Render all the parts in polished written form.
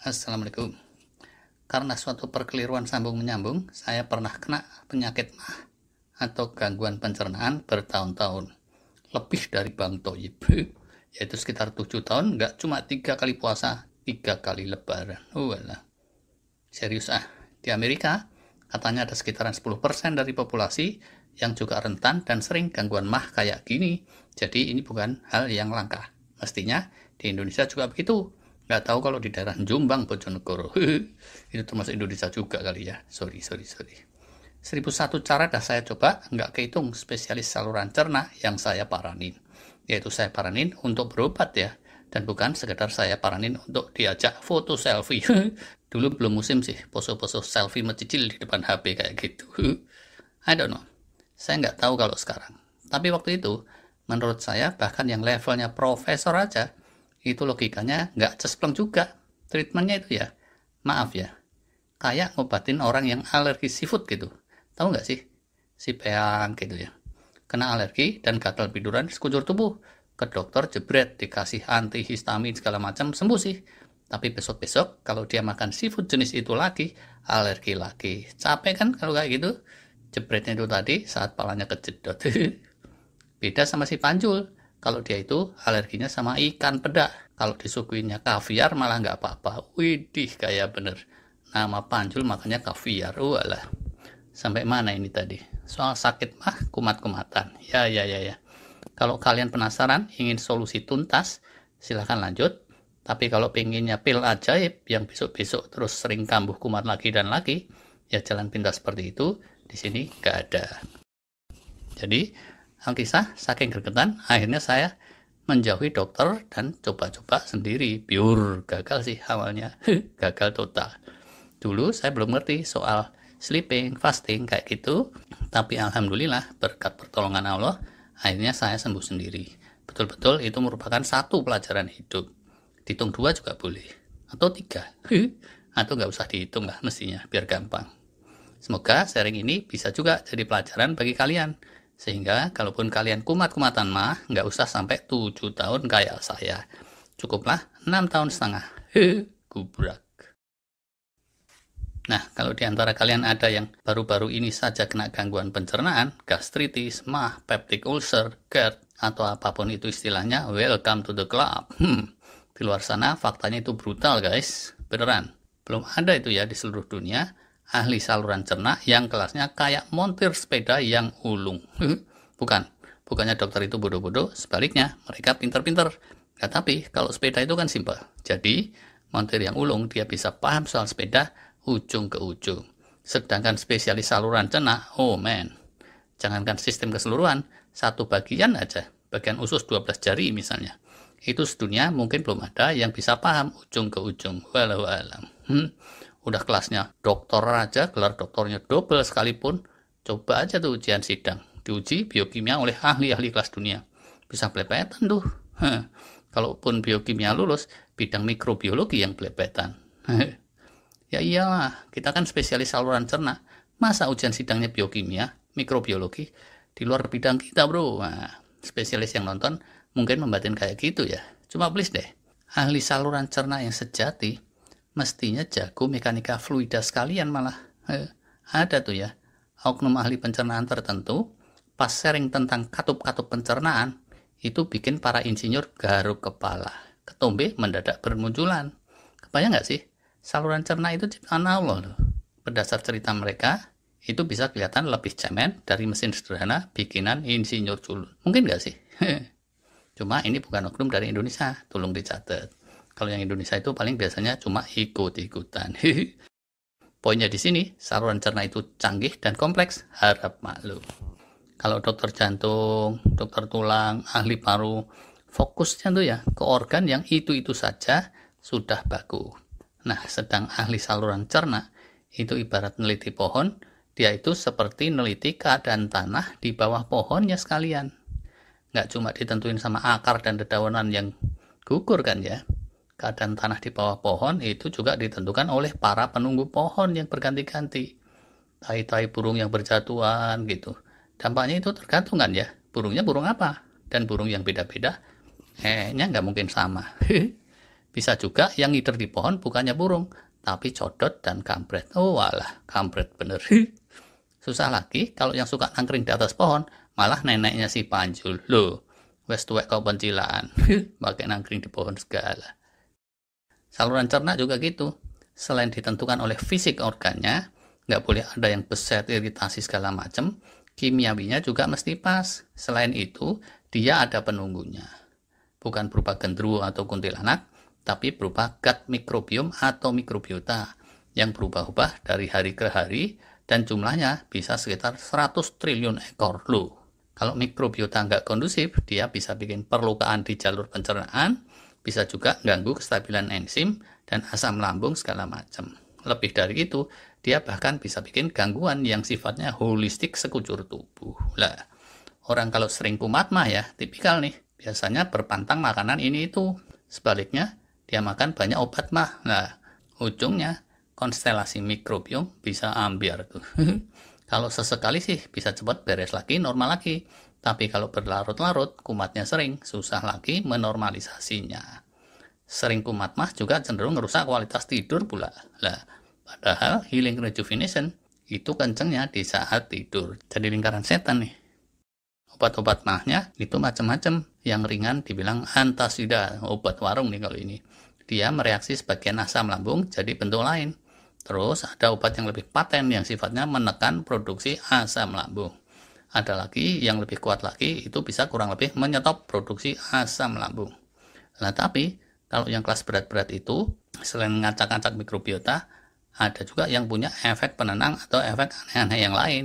Assalamualaikum. Karena suatu perkeliruan sambung menyambung, saya pernah kena penyakit MAH atau gangguan pencernaan bertahun-tahun. Lebih dari Bang Toyib, yaitu sekitar 7 tahun, nggak cuma 3 kali puasa, 3 kali lebaran. Walah, serius ah. Di Amerika, katanya ada sekitaran 10% dari populasi yang juga rentan dan sering gangguan MAH kayak gini. Jadi ini bukan hal yang langka. Mestinya di Indonesia juga begitu. Nggak tahu kalau di daerah Jombang, Bojonegoro. Itu termasuk Indonesia juga kali ya. Sorry. 1001 cara dah saya coba, nggak kehitung spesialis saluran cerna yang saya paranin. Yaitu saya paranin untuk berobat ya. Dan bukan sekedar saya paranin untuk diajak foto selfie. Dulu belum musim sih, pose-pose selfie mencicil di depan HP kayak gitu. I don't know. Saya nggak tahu kalau sekarang. Tapi waktu itu, menurut saya bahkan yang levelnya profesor aja, itu logikanya nggak cespleng juga. Treatmentnya itu ya, maaf ya, kayak ngobatin orang yang alergi seafood gitu. Tahu nggak sih? Si peang gitu ya. Kena alergi dan gatal biduran di sekujur tubuh. Ke dokter jebret, dikasih antihistamin segala macam, sembuh sih. Tapi besok-besok kalau dia makan seafood jenis itu lagi, alergi lagi. Capek kan kalau kayak gitu? Jebretnya itu tadi saat palanya kejedot. Beda sama si Panjul. Kalau dia itu alerginya sama ikan peda. Kalau disuguhinnya kaviar malah nggak apa-apa. Widih, kayak bener. Nama Panjul makanya kaviar. Walah. Sampai mana ini tadi? Soal sakit mah kumat-kumatan. Ya. Kalau kalian penasaran ingin solusi tuntas, silahkan lanjut. Tapi kalau pengennya pil ajaib yang besok-besok terus sering kambuh kumat lagi dan lagi, ya jalan pintas seperti itu di sini nggak ada. Jadi, alkisah saking gregetan, akhirnya saya menjauhi dokter dan coba-coba sendiri. Pure gagal sih awalnya. Gagal total. Dulu saya belum ngerti soal sleeping, fasting kayak gitu, tapi alhamdulillah berkat pertolongan Allah, akhirnya saya sembuh sendiri. Betul-betul itu merupakan satu pelajaran hidup. Dihitung 2 juga boleh, atau 3, atau nggak usah dihitung lah mestinya, biar gampang. Semoga sharing ini bisa juga jadi pelajaran bagi kalian, sehingga kalaupun kalian kumat-kumatan mah, nggak usah sampai 7 tahun kayak saya. Cukuplah 6 tahun setengah. Gubrak. Nah, kalau di antara kalian ada yang baru-baru ini saja kena gangguan pencernaan, gastritis, MAH, peptic ulcer, GERD, atau apapun itu istilahnya, welcome to the club. Di luar sana faktanya itu brutal guys, beneran. Belum ada itu ya di seluruh dunia, ahli saluran cerna yang kelasnya kayak montir sepeda yang ulung. Bukannya dokter itu bodoh-bodoh, sebaliknya mereka pinter-pinter. Ya, tapi kalau sepeda itu kan simpel. Jadi, montir yang ulung dia bisa paham soal sepeda ujung ke ujung. Sedangkan spesialis saluran cerna, oh man, jangankan sistem keseluruhan, satu bagian aja, bagian usus 12 jari misalnya. Itu sedunia mungkin belum ada yang bisa paham ujung ke ujung. Walau alam. Udah kelasnya dokter aja, gelar doktornya double sekalipun, coba aja tuh ujian sidang. Diuji biokimia oleh ahli-ahli kelas dunia. Bisa belepetan tuh. Kalaupun biokimia lulus, bidang mikrobiologi yang belepetan. Ya iyalah, kita kan spesialis saluran cerna. Masa ujian sidangnya biokimia, mikrobiologi, di luar bidang kita bro. Nah, spesialis yang nonton mungkin membatin kayak gitu ya. Cuma please deh, ahli saluran cerna yang sejati mestinya jago mekanika fluida sekalian malah. Ada tuh ya, oknum ahli pencernaan tertentu pas sharing tentang katup-katup pencernaan itu bikin para insinyur garuk kepala. Ketombe mendadak bermunculan. Kebayang nggak sih? Saluran cerna itu ciptaan Allah loh. Berdasar cerita mereka, itu bisa kelihatan lebih cemen dari mesin sederhana bikinan insinyur culun. Mungkin nggak sih? Cuma ini bukan oknum dari Indonesia, tolong dicatat. Kalau yang Indonesia itu paling biasanya cuma ikut-ikutan. Poinnya di sini, saluran cerna itu canggih dan kompleks, harap maklum. Kalau dokter jantung, dokter tulang, ahli paru, fokusnya tuh ya ke organ yang itu-itu saja sudah baku. Nah, sedang ahli saluran cerna, itu ibarat neliti pohon, dia itu seperti neliti keadaan tanah di bawah pohonnya sekalian. Nggak cuma ditentuin sama akar dan dedaunan yang gugur kan ya. Keadaan tanah di bawah pohon itu juga ditentukan oleh para penunggu pohon yang berganti-ganti. Tai-tai burung yang berjatuhan gitu. Dampaknya itu tergantung kan ya. Burungnya burung apa? Dan burung yang beda-beda, nggak mungkin sama. Bisa juga yang ngider di pohon bukannya burung, tapi codot dan kampret. Oh walah, kampret bener. Susah lagi kalau yang suka nangkring di atas pohon, malah neneknya si Panjul. Loh, wes tuwek kau pencilaan, pakai nangkring di pohon segala. Saluran cerna juga gitu. Selain ditentukan oleh fisik organnya, nggak boleh ada yang beset, iritasi segala macam, kimiawinya juga mesti pas. Selain itu, dia ada penunggunya. Bukan berupa gendruwo atau kuntilanak, tapi berupa gut microbiome atau mikrobiota yang berubah-ubah dari hari ke hari dan jumlahnya bisa sekitar 100 triliun ekor loh. Kalau mikrobiota nggak kondusif, dia bisa bikin perlukaan di jalur pencernaan, bisa juga ganggu kestabilan enzim dan asam lambung segala macam. Lebih dari itu, dia bahkan bisa bikin gangguan yang sifatnya holistik sekujur tubuh. Lah, orang kalau sering kumat mah ya, tipikal nih, biasanya berpantang makanan ini itu. Sebaliknya, dia makan banyak obat mah. Nah, ujungnya konstelasi mikrobiom bisa ambiar tuh. Kalau sesekali sih bisa cepat beres lagi, normal lagi. Tapi kalau berlarut-larut, kumatnya sering, susah lagi menormalisasinya. Sering kumat mah juga cenderung merusak kualitas tidur pula. Lah, padahal healing rejuvenation itu kencengnya di saat tidur. Jadi lingkaran setan nih. Obat-obat mahnya itu macam-macam. Yang ringan dibilang antasida, obat warung nih kalau ini. Dia mereaksi sebagian asam lambung jadi bentuk lain. Terus ada obat yang lebih paten yang sifatnya menekan produksi asam lambung. Ada lagi yang lebih kuat lagi, itu bisa kurang lebih menyetop produksi asam lambung. Nah tapi kalau yang kelas berat-berat itu, selain ngacak-ngacak mikrobiota, ada juga yang punya efek penenang atau efek aneh-aneh yang lain.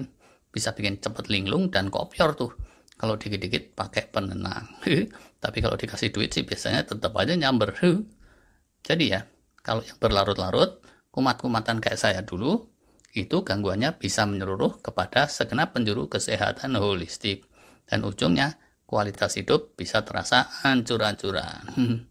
Bisa bikin cepet linglung dan kopior tuh. Kalau dikit-dikit pakai penenang. Tapi kalau dikasih duit sih biasanya tetap aja nyamber. Jadi ya, kalau yang berlarut-larut, kumat-kumatan kayak saya dulu, itu gangguannya bisa menyeluruh kepada segenap penjuru kesehatan holistik. Dan ujungnya, kualitas hidup bisa terasa hancur-hancuran.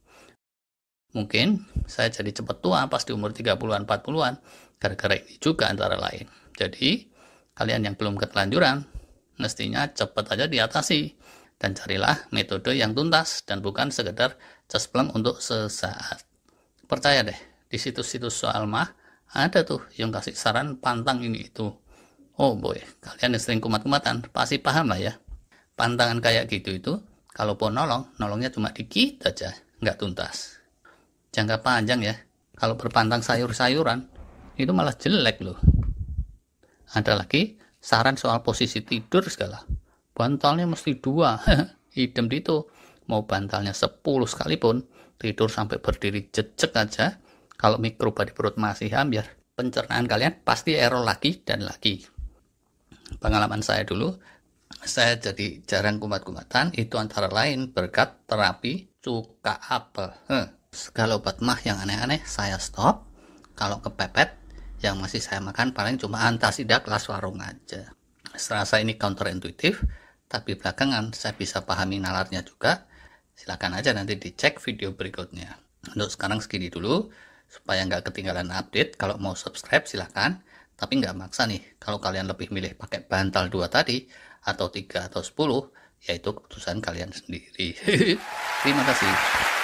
Mungkin saya jadi cepat tua pas di umur 30-an, 40-an, gara-gara ini juga antara lain. Jadi, kalian yang belum ketelanjuran, mestinya cepat aja diatasi. Dan carilah metode yang tuntas dan bukan sekedar cespleng untuk sesaat. Percaya deh, di situs-situs soal mah, ada tuh yang kasih saran pantang ini itu. Oh boy, kalian yang sering kumat-kumatan pasti paham lah ya. Pantangan kayak gitu itu, kalaupun nolongnya cuma dikit aja, nggak tuntas. Jangka panjang ya, kalau berpantang sayur-sayuran, itu malah jelek loh. Ada lagi, saran soal posisi tidur segala. Bantalnya mesti 2, idem itu. Mau bantalnya 10 sekalipun, tidur sampai berdiri jejek aja, kalau mikroba di perut masih ambiar, pencernaan kalian pasti error lagi dan lagi. Pengalaman saya dulu, saya jadi jarang kumat-kumatan, itu antara lain berkat terapi cuka apel. Segala obat mah yang aneh-aneh saya stop. Kalau kepepet, yang masih saya makan paling cuma antasida kelas warung aja. Serasa ini counterintuitif, tapi belakangan saya bisa pahami nalarnya juga. Silakan aja nanti dicek video berikutnya. Untuk sekarang segini dulu. Supaya nggak ketinggalan update, kalau mau subscribe silahkan, tapi nggak maksa nih. Kalau kalian lebih milih pakai bantal 2 tadi, atau 3 atau 10, yaitu keputusan kalian sendiri. Terima kasih.